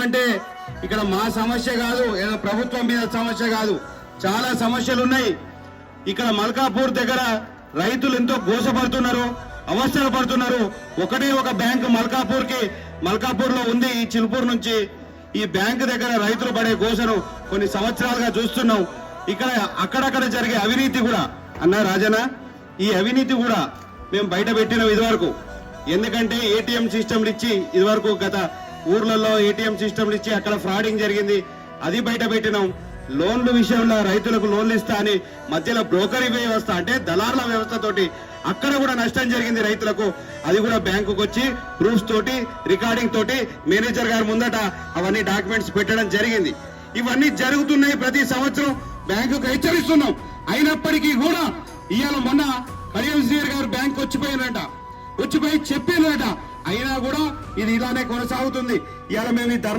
ఎందుకంటే ఇక్కడ మా సమస్య కాదు, ఏదో ప్రభుత్వం మీద సమస్య కాదు, చాలా సమస్యలు ఉన్నాయి. ఇక్కడ మల్కాపూర్ దగ్గర రైతులు ఎంతో గోసపడుతున్నారు, అవస్థలు పడుతున్నారు. ఒకటే ఒక బ్యాంకు మల్కాపూర్ లో ఉంది. ఈ చిలుపూరు నుంచి ఈ బ్యాంకు దగ్గర రైతులు పడే గోసను కొన్ని సంవత్సరాలుగా చూస్తున్నాం. ఇక్కడ అక్కడక్కడ జరిగే అవినీతి కూడా అన్నా రాజన్న, ఈ అవినీతి కూడా మేము బయట పెట్టినాం ఇదివరకు. ఎందుకంటే ఏటీఎం సిస్టమ్లు ఇచ్చి ఇదివరకు గత ఊర్లలో ఏటీఎం సిస్టమ్లు ఇచ్చి అక్కడ ఫ్రాడింగ్ జరిగింది, అది బయట పెట్టినాం. లోన్ల విషయంలో రైతులకు లోన్లు ఇస్తా అని మధ్యలో బ్రోకరీ వ్యవస్థ అంటే దళారుల వ్యవస్థతోటి అక్కడ కూడా నష్టం జరిగింది రైతులకు. అది కూడా బ్యాంకుకు వచ్చి ప్రూఫ్స్ తోటి రికార్డింగ్ తోటి మేనేజర్ గారి ముందట అవన్నీ డాక్యుమెంట్స్ పెట్టడం జరిగింది. ఇవన్నీ జరుగుతున్నాయి ప్రతి సంవత్సరం, బ్యాంకుకు హెచ్చరిస్తున్నాం. అయినప్పటికీ కూడా ఇవాళ మొన్న కడియం శ్రీహరి గారు బ్యాంకు వచ్చిపోయి చెప్పినట, అయినా కూడా ఇది ఇలానే కొనసాగుతుంది. ఇవాళ మేము ఈ ధర్నా